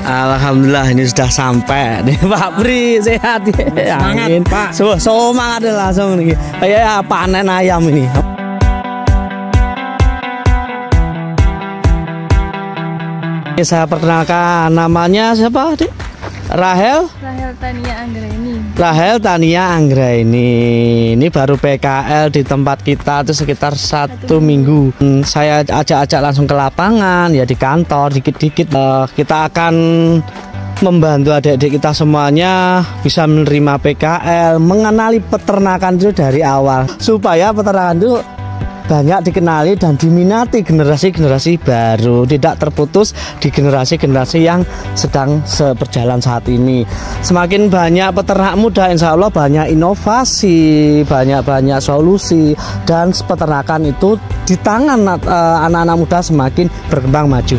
Alhamdulillah ini sudah sampai nih Pak Pri, sehat ya. Semangat Pak. Semangat langsung nih. Kayak panen ayam ini. Saya perkenalkan, namanya siapa, Dik? Rahel Tania Anggraini. Rahel Tania Anggraini. Ini baru PKL di tempat kita itu sekitar 1 minggu. Saya ajak-ajak langsung ke lapangan, ya di kantor dikit-dikit. Kita akan membantu adik-adik kita semuanya bisa menerima PKL, mengenali peternakan itu dari awal supaya peternakan itu banyak dikenali dan diminati generasi-generasi baru, tidak terputus di generasi-generasi yang sedang berjalan saat ini. Semakin banyak peternak muda, insya Allah banyak inovasi, banyak solusi, dan peternakan itu di tangan anak-anak muda semakin berkembang maju.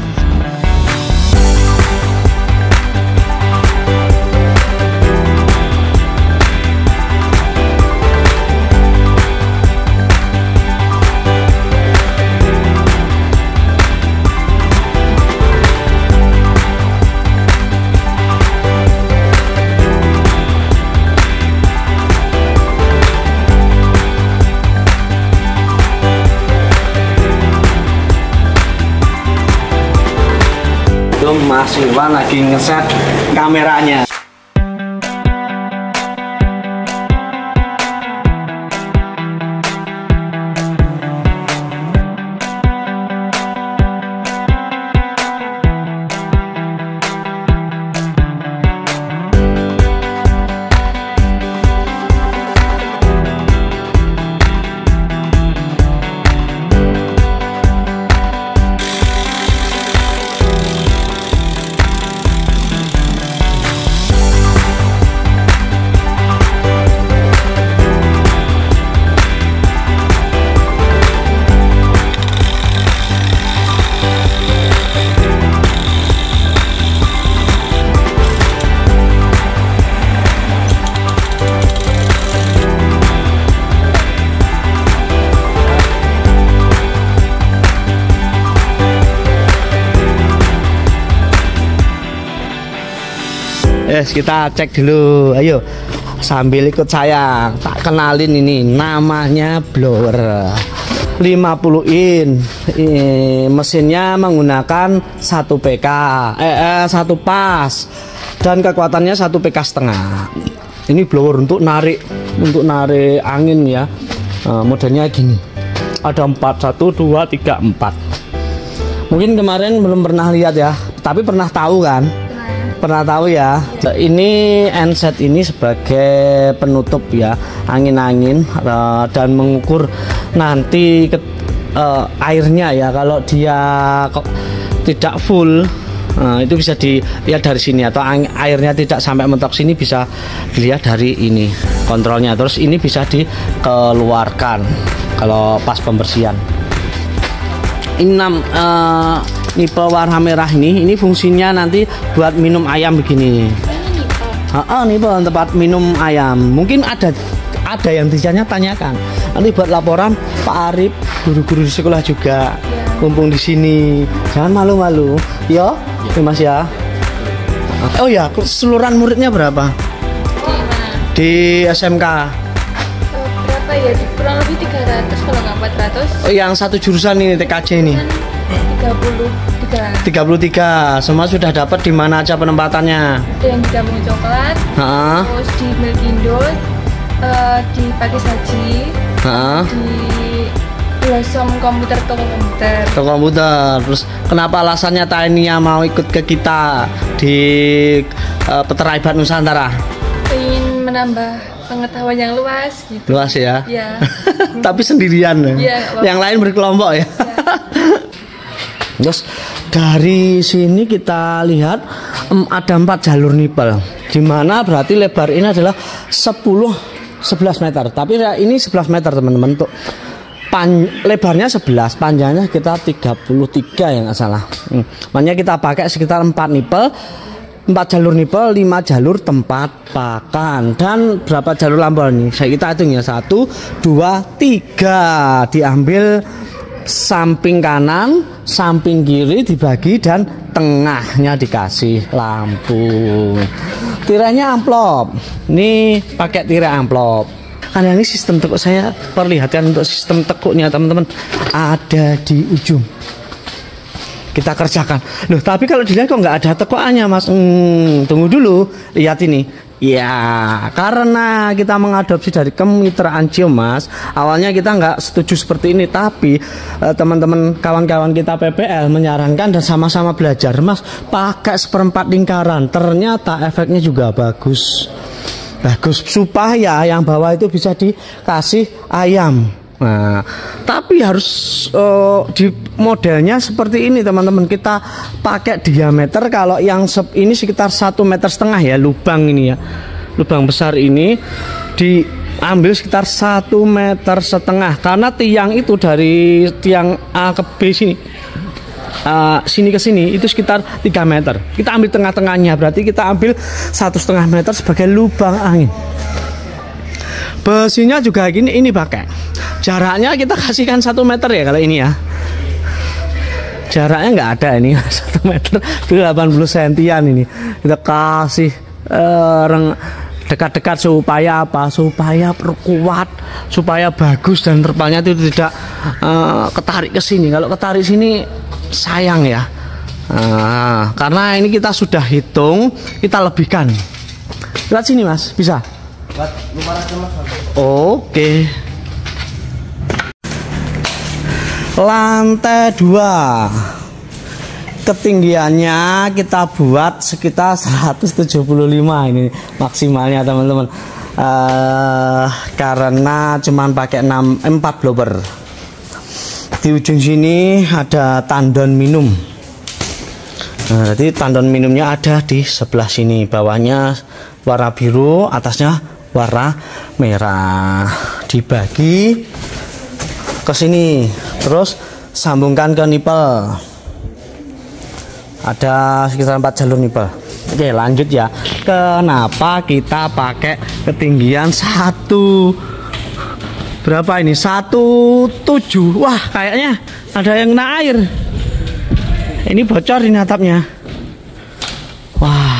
Mas Iwan lagi ngeset kameranya. Yes, kita cek dulu. Ayo, sambil ikut saya, tak kenalin ini. Namanya blower 50 in. Mesinnya menggunakan 1 PK, 1 pas, dan kekuatannya 1 PK setengah. Ini blower untuk narik angin ya. Modelnya gini. Ada 4, 1, 2, 3, 4. Mungkin kemarin belum pernah lihat ya, tapi pernah tahu kan? Pernah tahu ya. Ini handset ini sebagai penutup ya, angin-angin, dan mengukur nanti airnya ya. Kalau dia tidak full, itu bisa dilihat dari sini, atau airnya tidak sampai mentok sini bisa dilihat dari ini kontrolnya. Terus ini bisa dikeluarkan kalau pas pembersihan. Ini nipel warna merah ini fungsinya nanti buat minum ayam begini. Nipel tempat minum ayam. Mungkin ada yang tanyakan. Nanti buat laporan Pak Arif, guru-guru di sekolah juga kumpul di sini. Jangan malu-malu, yo, Mas ya. Oh ya, keseluruhan muridnya berapa? Di SMK. Berapa ya? Kurang lebih 300 kalau nggak 400. Oh, yang satu jurusan ini TKJ ini. 33. Semua sudah dapat. Di mana aja penempatannya? Ada yang di Kampung Coklat, terus di Melkindo, di Pakis Haji, di Blossom Komputer, toko komputer. Terus kenapa alasannya Tania mau ikut ke kita di Peternak Hebat Nusantara? Ingin menambah pengetahuan yang luas gitu. Luas ya? Iya. Tapi sendirian ya? Yang lain berkelompok ya? Terus dari sini kita lihat ada 4 jalur nipel, dimana berarti lebar ini adalah 11 meter. Tapi ini 11 meter teman-teman. Untuk lebarnya 11, panjangnya kita 33 ya nggak salah. Makanya kita pakai sekitar 4 nipel, 4 jalur nipel, 5 jalur tempat pakan. Dan berapa jalur lampau nih? Kita hitung ya, 1, 2, 3. Diambil samping kanan, samping kiri dibagi, dan tengahnya dikasih lampu. Tirainya amplop. Ini pakai tirai amplop. Karena ini sistem tekuk, saya perlihatkan untuk sistem tekuknya teman-teman, ada di ujung. Kita kerjakan. Loh, tapi kalau dilihat kok nggak ada tekukannya, Mas. Tunggu dulu, lihat ini. Ya, karena kita mengadopsi dari kemitraan Geomas, awalnya kita nggak setuju seperti ini, tapi teman-teman kawan-kawan kita PPL menyarankan dan sama-sama belajar, Mas, pakai 1/4 lingkaran. Ternyata efeknya juga bagus, supaya yang bawah itu bisa dikasih ayam. Nah, tapi harus di modelnya seperti ini teman-teman. Kita pakai diameter, kalau yang ini sekitar 1,5 meter ya, lubang ini ya, lubang besar ini diambil sekitar 1,5 meter, karena tiang itu dari tiang A ke B sini, sini ke sini itu sekitar 3 meter. Kita ambil tengah-tengahnya, berarti kita ambil 1,5 meter sebagai lubang angin. Besinya juga gini, ini pakai jaraknya kita kasihkan 1 meter ya, kalau ini ya jaraknya nggak ada, ini 1 meter itu 80 sentian. Ini kita kasih dekat-dekat supaya apa? Supaya perkuat, supaya bagus, dan terpalnya itu tidak ketarik ke sini. Kalau ketarik sini sayang ya. Karena ini kita sudah hitung, kita lebihkan. Lihat sini Mas, bisa? Oke. Lantai 2, ketinggiannya kita buat sekitar 175 ini maksimalnya teman-teman, karena cuman pakai 4 blower. Di ujung sini ada tandon minum. Nah, jadi tandon minumnya ada di sebelah sini, bawahnya warna biru, atasnya warna merah. Dibagi ke sini, terus sambungkan ke nipel. Ada sekitar 4 jalur nipel. Oke, lanjut ya. Kenapa kita pakai ketinggian berapa ini? 1,7. Wah, kayaknya ada yang kena air. Ini bocor ini atapnya. Wah.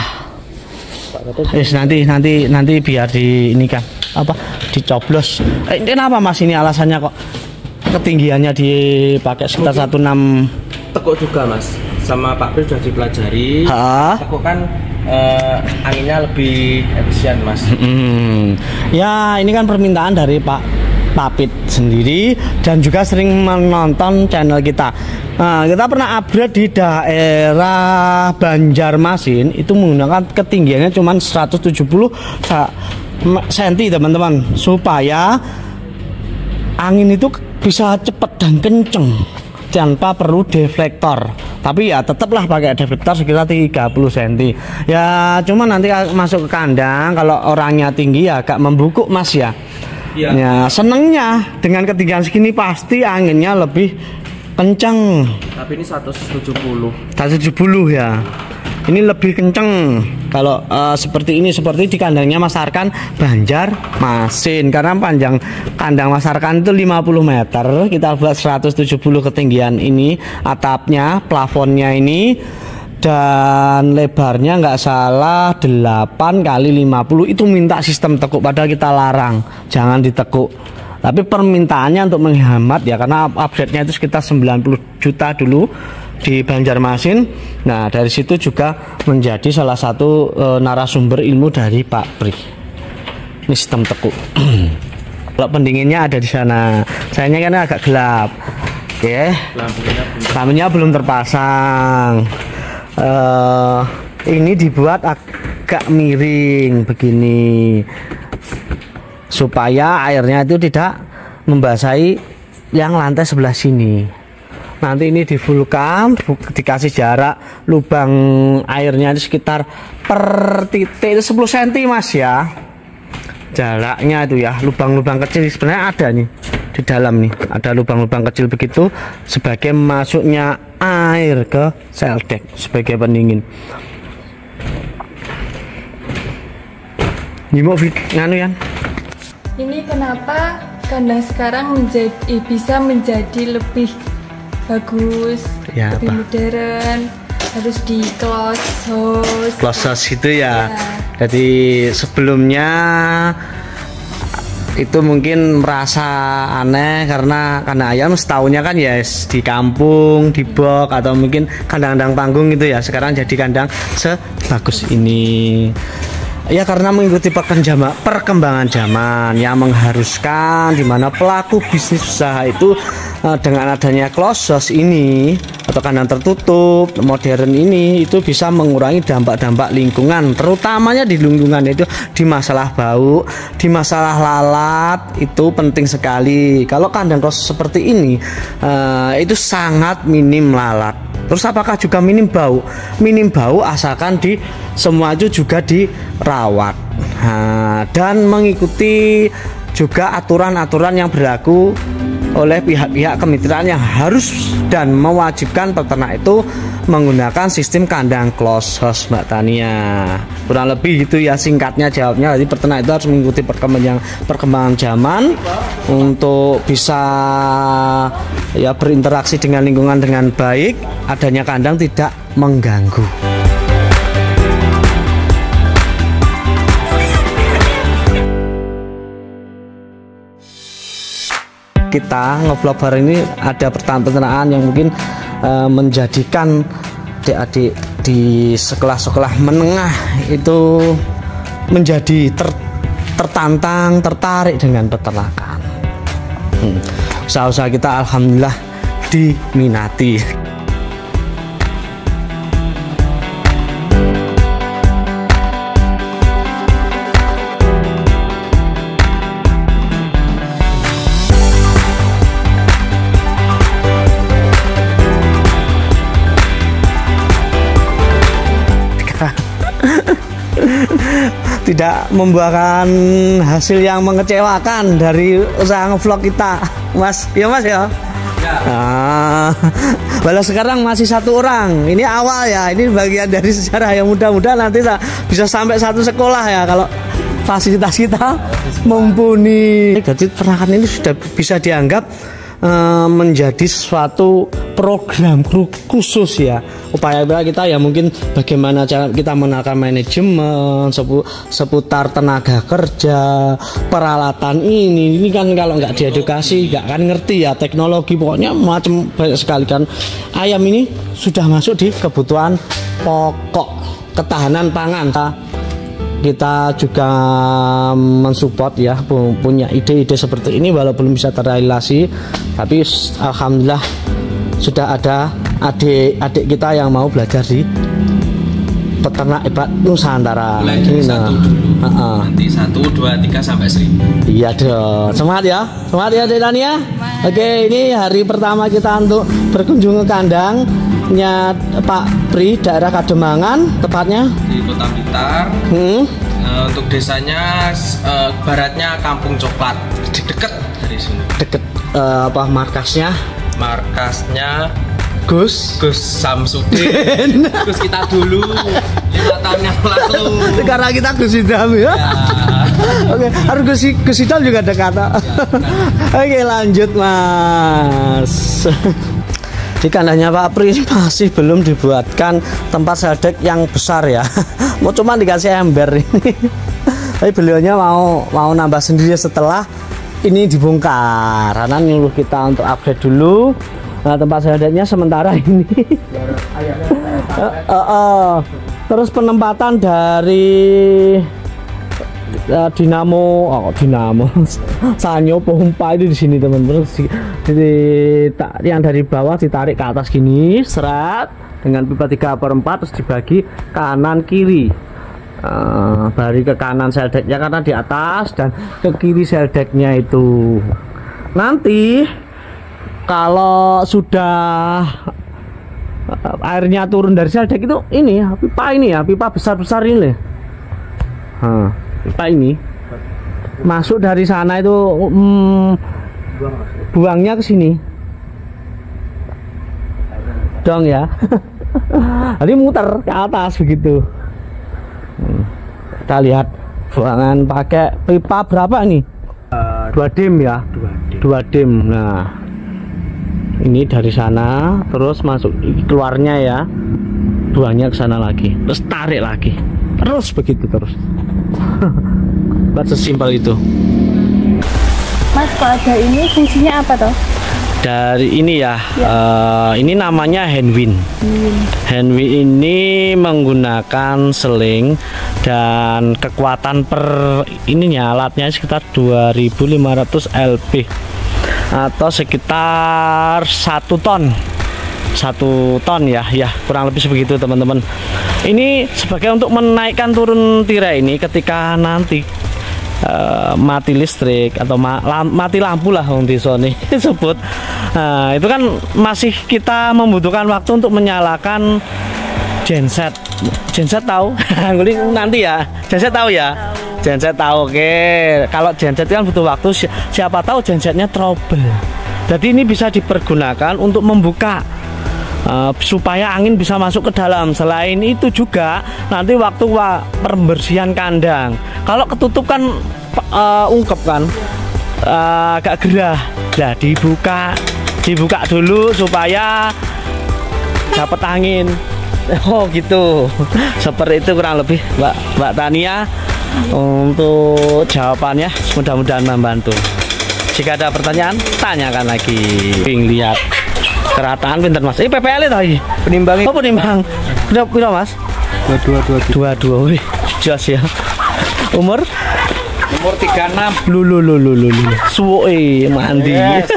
Nanti biar di ini kan apa? Dicoblos. Ini kenapa Mas, ini alasannya kok ketinggiannya dipakai sekitar 1,6? Tekuk juga Mas, sama Pak Pri sudah dipelajari. Tekuk kan anginnya lebih efisien Mas. Ya, ini kan permintaan dari Pak Papit sendiri, dan juga sering menonton channel kita. Nah, kita pernah upgrade di daerah Banjarmasin, itu menggunakan ketinggiannya cuma 170 cm teman-teman, supaya angin itu bisa cepat dan kenceng tanpa perlu deflektor. Tapi ya tetaplah pakai deflektor sekitar 30 cm ya. Cuma nanti masuk ke kandang, kalau orangnya tinggi ya agak membungkuk Mas ya. Ya, senengnya dengan ketinggian segini pasti anginnya lebih kenceng. Tapi ini 170 ya. Ini lebih kenceng kalau seperti ini, seperti di kandangnya Mas Arkan Banjarmasin. Karena panjang kandang Mas Arkan itu 50 meter, kita buat 170 ketinggian ini atapnya, plafonnya ini, dan lebarnya nggak salah 8 kali 50. Itu minta sistem tekuk, padahal kita larang jangan ditekuk. Tapi permintaannya untuk menghemat ya, karena update-nya itu sekitar 90 juta dulu di Banjarmasin. Nah, dari situ juga menjadi salah satu narasumber ilmu dari Pak Pri. Ini sistem tekuk. Kalau pendinginnya ada di sana. Sayangnya kan agak gelap. Oke. Lampunya belum terpasang. Ini dibuat agak miring begini, supaya airnya itu tidak membasahi yang lantai sebelah sini. Nanti ini difulkan, dikasih jarak lubang airnya itu sekitar per titik itu 10 cm Mas ya. Jaraknya itu ya, lubang-lubang kecil sebenarnya ada nih di dalam nih, ada lubang-lubang kecil begitu sebagai masuknya air ke seldek sebagai pendingin. Ini mau nganu ya. Ini kenapa kandang sekarang bisa menjadi lebih bagus, ya, lebih modern, harus di close house gitu ya. Jadi sebelumnya itu mungkin merasa aneh karena ayam setaunya kan ya di kampung, di box atau mungkin kandang-kandang panggung gitu ya. Sekarang jadi kandang sebagus ini. Ya karena mengikuti perkembangan zaman yang mengharuskan di mana pelaku bisnis usaha itu dengan adanya close house ini atau kandang tertutup modern ini itu bisa mengurangi dampak-dampak lingkungan, terutamanya di lingkungan itu di masalah bau, di masalah lalat itu penting sekali. Kalau kandang close seperti ini itu sangat minim lalat. Terus apakah juga minim bau? Minim bau asalkan semua itu juga dirawat dan mengikuti juga aturan-aturan yang berlaku oleh pihak-pihak kemitraan yang harus dan mewajibkan peternak itu menggunakan sistem kandang close house, Mbak Tania. Kurang lebih gitu ya singkatnya jawabnya. Jadi peternak itu harus mengikuti perkembangan zaman untuk bisa ya berinteraksi dengan lingkungan dengan baik. Adanya kandang tidak mengganggu. Kita ngevlog hari ini ada peternakan yang mungkin menjadikan adik-adik di sekolah-sekolah menengah itu menjadi tertantang, tertarik dengan peternakan. Usaha-usaha kita alhamdulillah diminati. Tidak membuahkan hasil yang mengecewakan dari usaha ngevlog kita, Mas. Ya Mas ya. Walau sekarang masih 1 orang. Ini awal ya. Ini bagian dari sejarah yang mudah-mudahan nanti bisa sampai 1 sekolah ya kalau fasilitas kita mumpuni. Jadi peternakan ini sudah bisa dianggap menjadi suatu program khusus ya. Upaya kita ya mungkin bagaimana cara kita menakar manajemen seputar tenaga kerja, peralatan ini kan kalau nggak diedukasi nggak akan ngerti ya teknologi, pokoknya macam banyak sekali kan. Ayam ini sudah masuk di kebutuhan pokok ketahanan pangan. Kita juga mensupport ya, punya ide-ide seperti ini walaupun belum bisa terrealisasi, tapi alhamdulillah sudah ada adik-adik kita yang mau belajar di peternak hebat Nusantara. Mulai dari 1 dulu. Nanti 1, 2, 3 sampai 1000. Iya dong. Semangat ya. Semangat ya Dek Tania. Oke, ini hari pertama kita untuk berkunjung ke kandangnya Pak Pri, daerah Kademangan, tepatnya di Kota Blitar. Untuk desanya baratnya Kampung Coklat, deket dari sini. Deket markasnya? Markasnya Gus Samsudin. Gus kita dulu 5 tahun yang lalu. Sekarang kita Gus Idam ya. Oke, harus Gus Idam juga dekat. Oke, lanjut Mas. Di kandangnya Pak Pri masih belum dibuatkan tempat seldek yang besar ya. Mau cuma dikasih ember ini. Tapi beliaunya mau nambah sendiri setelah ini dibongkar. Karena nyuruh kita untuk upgrade dulu. Nah, tempat seldeknya sementara ini. Terus penempatan dari dinamo sanyo pompa itu di sini teman-teman. Yang dari bawah ditarik ke atas gini, serat dengan pipa 3/4 terus dibagi kanan kiri. Dari ke kanan seldeknya karena di atas dan ke kiri seldeknya itu. Nanti kalau sudah airnya turun dari seldek itu ini pipa besar-besar ini. Pipa ini masuk dari sana itu buangnya ke sini dong ya. Jadi muter ke atas begitu. Kita lihat buangan pakai pipa berapa nih? 2 dim ya, 2 dim. Nah Ini dari sana terus masuk keluarnya ya, buangnya ke sana lagi, terus tarik lagi, terus begitu terus. Buat sesimpel itu. Mas, kalau ada ini fungsinya apa toh? Dari ini ya, ini namanya handwind. Handwind ini menggunakan seling dan kekuatan per ininya alatnya sekitar 2500 lb atau sekitar 1 ton. 1 ton ya, kurang lebih sebegitu teman-teman. Ini sebagai untuk menaikkan turun tirai ini ketika nanti mati listrik atau mati lampu lah di sini disebut. Nah, itu kan masih kita membutuhkan waktu untuk menyalakan genset. Genset tahu? Nanti ya. Genset tahu ya? Genset tahu. Oke. Kalau genset kan butuh waktu. Siapa tahu gensetnya trouble. Jadi ini bisa dipergunakan untuk membuka supaya angin bisa masuk ke dalam. Selain itu juga nanti waktu pembersihan kandang, kalau ketutup kan ungkep kan, agak gerah. Nah, dibuka dulu supaya dapat angin. Oh gitu. Seperti itu kurang lebih Mbak Tania untuk jawabannya. Mudah-mudahan membantu. Jika ada pertanyaan, tanyakan lagi. Lihat kerataan pinter Mas. Ini PPL itu lagi. Penimbang. Oh, penimbang. Berapa Mas? 22. Wih, jelas ya. Umur 36. Lu. Suwe mandi. Yes.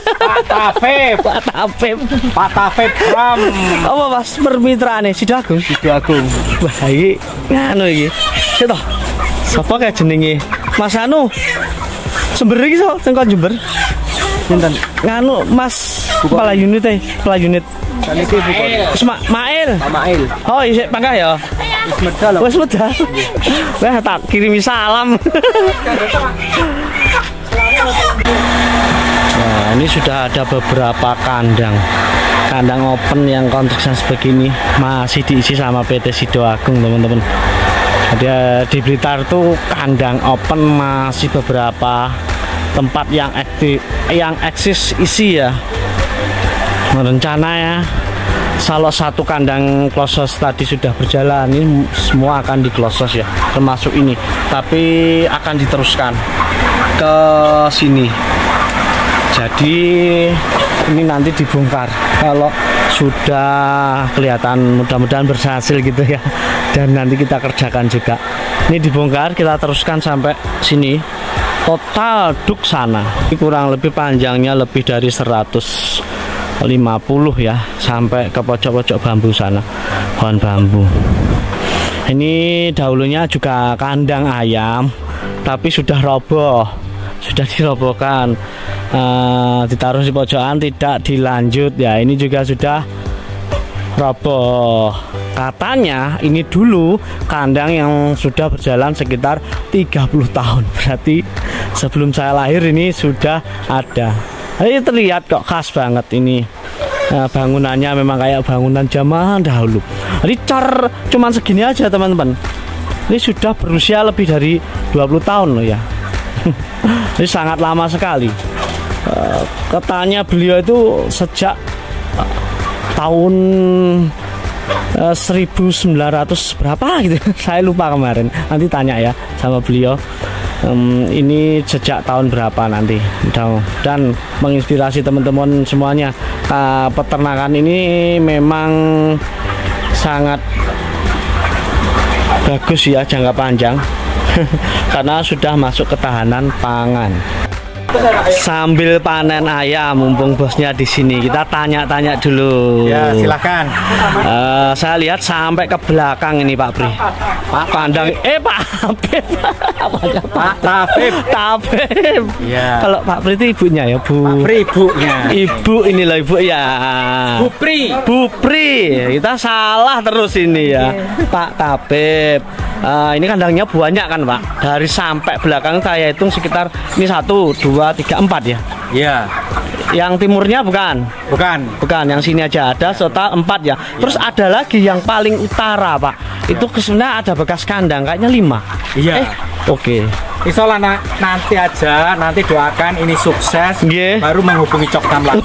Patafep Ram. Apa Mas permitraane Sidoagung? Sidoagung. Wah, iki nganu iki. Sito. Sapa kae jenenge? Mas anu. Jember iki so, sing kon Jember. Pinten? Nganu Mas kepala unit kepala unit. Saniki bukan. Mail. Mail. Oh, isik panggah ya. Wis medal. Wah, tak kirimi salam. Nah, ini sudah ada beberapa kandang open yang konstruksi begini masih diisi sama PT Sidoagung teman-teman. Jadi di Blitar tuh kandang open masih beberapa tempat yang eksis isi ya. Rencana ya, salah satu kandang klosos tadi sudah berjalan, ini semua akan diklosos ya, termasuk ini, tapi akan diteruskan ke sini. Jadi ini nanti dibongkar kalau sudah kelihatan, mudah-mudahan berhasil gitu ya, dan nanti kita kerjakan juga. Ini dibongkar, kita teruskan sampai sini total duk sana. Ini kurang lebih panjangnya lebih dari 150 ya, sampai ke pojok-pojok bambu sana, pohon bambu. Ini dahulunya juga kandang ayam, tapi sudah roboh, sudah dirobohkan, ditaruh di pojokan, tidak dilanjut ya. Ini juga sudah roboh. Katanya ini dulu kandang yang sudah berjalan sekitar 30 tahun, berarti sebelum saya lahir ini sudah ada. Ini terlihat kok khas banget ini. Nah, bangunannya memang kayak bangunan zaman dahulu. Jadi cuman segini aja teman-teman. Ini sudah berusia lebih dari 20 tahun loh ya. Ini sangat lama sekali. Katanya beliau itu sejak tahun 1900 berapa gitu. Saya lupa kemarin. Nanti tanya ya sama beliau. Ini sejak tahun berapa nanti, dan menginspirasi teman-teman semuanya. Peternakan ini memang sangat bagus ya jangka panjang karena sudah masuk ketahanan pangan. Sambil panen ayam, mumpung bosnya di sini, kita tanya-tanya dulu. Ya, silakan. Saya lihat sampai ke belakang ini Pak Pri. Pak Kandang, Pak Tafib. Pak Tafib. Ya. Kalau Pak Pri itu ibunya ya, Bu. Pak Pri ibunya. Ibu ini loh ibu ya. Bu Pri. Kita salah terus ini ya. Pak Tafib. Ini kandangnya banyak kan Pak. Dari sampai belakang saya hitung sekitar ini 1, 2, 3, 4 ya. Iya. Yang timurnya bukan. Yang sini aja ada total 4 ya. Terus ada lagi yang paling utara Pak. Itu sebenarnya ada bekas kandang kayaknya 5. Iya. Oke. Isolah nanti aja, nanti doakan ini sukses, baru menghubungi Cok Nam lagi.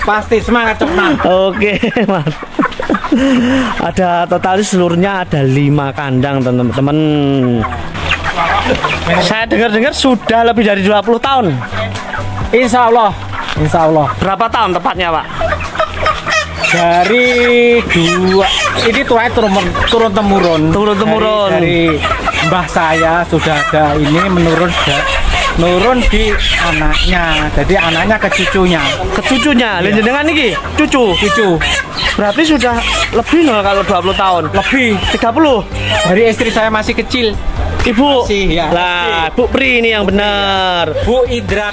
Pasti semangat Cok Nam. Oke, mantap. Ada total seluruhnya ada 5 kandang teman-teman. Saya dengar-dengar sudah lebih dari 20 tahun. Insya Allah. Berapa tahun tepatnya, Pak? Dari 2, ini turun temurun. Dari mbah saya sudah ada ini menurun di anaknya. Jadi anaknya ke cucunya. Dengan ini cucu. Berarti sudah lebih loh kalau 20 tahun. Lebih 30. Dari istri saya masih kecil. Ibu. Ya, lah, Bu Pri ini yang benar. Bu Indra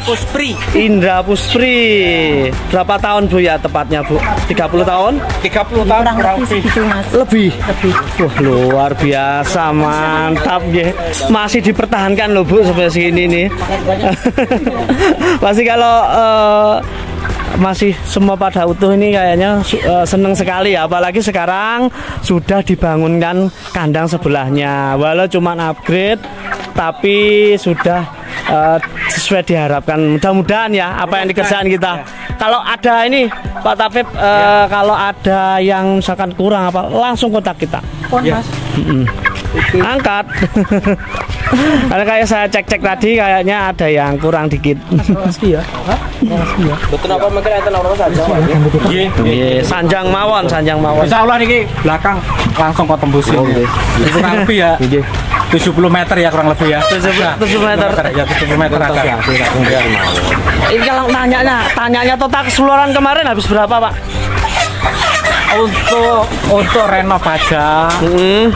Puspri. Berapa tahun Bu ya tepatnya Bu? 30 tahun? 30 tahun kurang lebih. Wah, luar biasa, mantap ya. Masih dipertahankan loh Bu sampai sini nih. Pasti kalau masih semua pada utuh ini kayaknya seneng sekali ya, apalagi sekarang sudah dibangunkan kandang sebelahnya, walau cuma upgrade tapi sudah sesuai diharapkan. Mudah-mudahan ya apa yang dikerjakan kita. Kalau ada ini Pak Tapip, kalau ada yang misalkan kurang apa, langsung kontak kita. Angkat. Karena kayak saya cek tadi kayaknya ada yang kurang dikit. Betul apa mungkin enten orang sanjang. Sanjang mawon. Insya Allah niki belakang langsung kok tembusin. Kurang lebih ya. 70 meter ya kurang lebih ya. 70 meter. Ya 70 meter atas. Ini kalau tanyanya total keseluruhan kemarin habis berapa, Pak? Untuk renov aja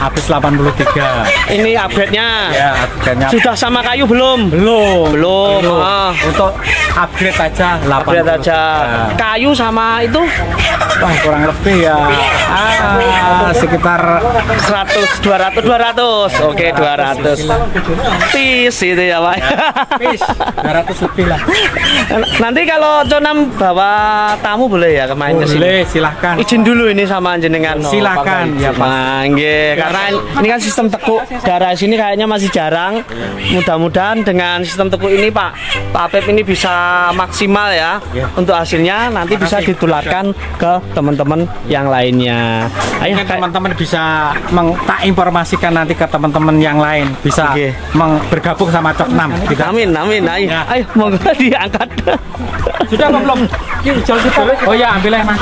habis 83. Ini upgrade-nya. Ya, upgrade-nya. Sudah sama kayu belum? Belum. Untuk upgrade aja 80. Kayu sama itu? Wah, kurang lebih ya. Sekitar 100, 200. Oke, 200. Pis itu ya, Pak. Pis 200 lebih lah. Nanti kalau Conam bawa tamu boleh ya main ke sini? Boleh, silahkan. Izin dulu ini sama jenengan. Silakan ya Pak. Karena ini kan sistem tekuk daerah sini kayaknya masih jarang. Mudah-mudahan dengan sistem tekuk ini Pak Apip ini bisa maksimal ya. Untuk hasilnya nanti bisa ditularkan ke teman-teman yang lainnya. Ayo teman-teman bisa tak informasikan nanti ke teman-teman yang lain bisa bergabung sama Cok Nam. Amin. Ayo monggo diangkat. Sudah apa belum? Oh ya, ambil Mas.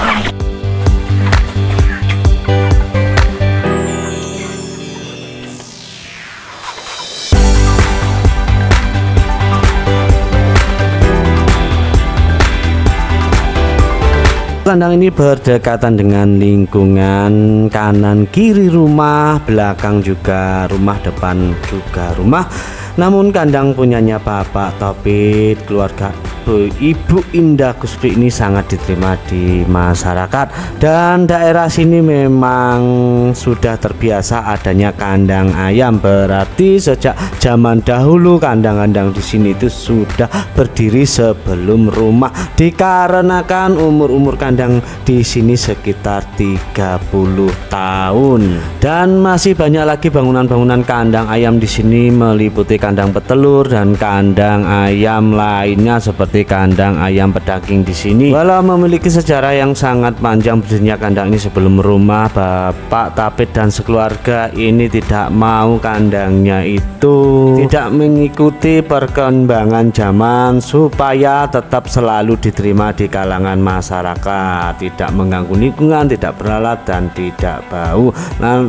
Kandang ini berdekatan dengan lingkungan kanan kiri rumah, belakang juga rumah, depan juga rumah. Namun kandang punyanya Bapak Topit, keluarga Ibu Indah Guspri ini sangat diterima di masyarakat, dan daerah sini memang sudah terbiasa adanya kandang ayam. Berarti sejak zaman dahulu kandang-kandang di sini itu sudah berdiri sebelum rumah, dikarenakan umur kandang di sini sekitar 30 tahun. Dan masih banyak lagi bangunan-bangunan kandang ayam di sini, meliputi kandang petelur dan kandang ayam lainnya seperti kandang ayam pedaging di sini. Walau memiliki sejarah yang sangat panjang berdirinya kandang ini sebelum rumah, Bapak Tapit dan sekeluarga ini tidak mau kandangnya itu tidak mengikuti perkembangan zaman supaya tetap selalu diterima di kalangan masyarakat, tidak mengganggu lingkungan, tidak beralat dan tidak bau.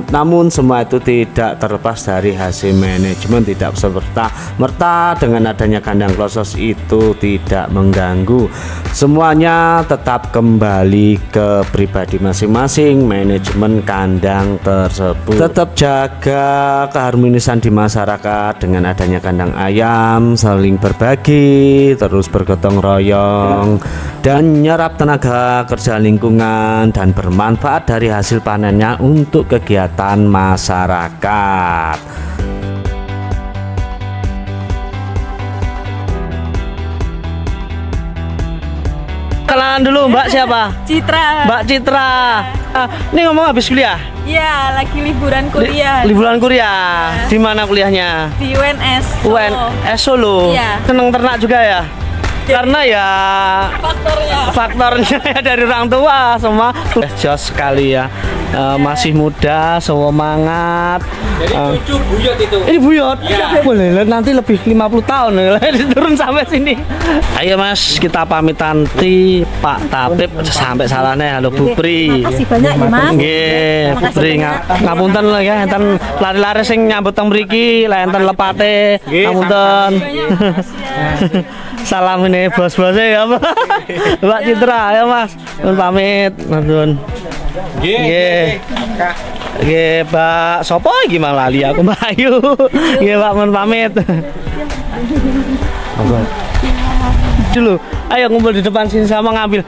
Namun semua itu tidak terlepas dari hasil manajemen, tidak serta-merta dengan adanya kandang klosos itu tidak mengganggu. Semuanya tetap kembali ke pribadi masing-masing. Manajemen kandang tersebut tetap jaga keharmonisan di masyarakat dengan adanya kandang ayam, saling berbagi, terus bergotong royong dan nyerap tenaga kerja lingkungan dan bermanfaat dari hasil panennya untuk kegiatan masyarakat. Kenalan dulu, Mbak siapa? Citra. Mbak Citra. Ini ngomong habis kuliah? Iya, lagi liburan kuliah. Liburan kuliah. Ya. Di mana kuliahnya? Di UNS. UNS Solo. Iya. Seneng ternak juga ya? Karena ya faktornya ya dari orang tua semua jos sekali ya. Masih muda, semangat. Jadi cucu buyut itu. Ini buyut. Ya. Boleh nanti lebih 50 tahun turun sampai sini. Ayo Mas, kita pamitan ti Pak Tabib sampai salahnya. Halo Bu Pri. Makasih banyak ya Mas. Nggih, Bu Pri ngapunten lho ya, enten lari-lari sing nyambut teng mriki, lek enten lepate. Ngapunten. Salam ini bos-bosnya ya Mbak Citra ya Mas. Nun pamit, nuwun. Nggih. Nggih, Pak sopo iki malah lali aku Mbak Ayu. Nggih, Pak mun pamit. Dulu, ayo ngumpul di depan sini sama ngambil.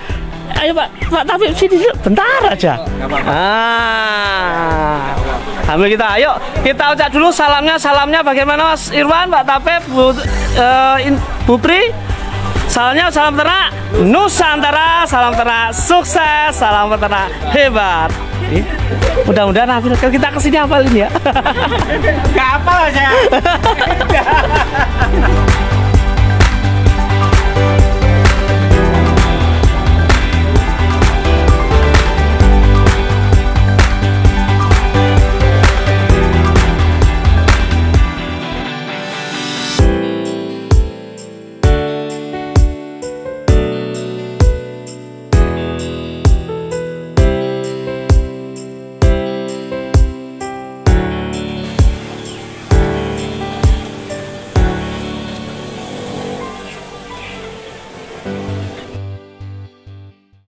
Ayo Pak Tabib sini dulu bentar aja. Ambil kita, ayo kita ucap dulu salamnya bagaimana Mas Irwan, Pak Tabib, Bu Pri. Salamnya salam ternak Nusantara, salam ternak sukses, salam peternak hebat. Mudah-mudahan kalau kita kesini hafal ini ya. Gak hafal aja.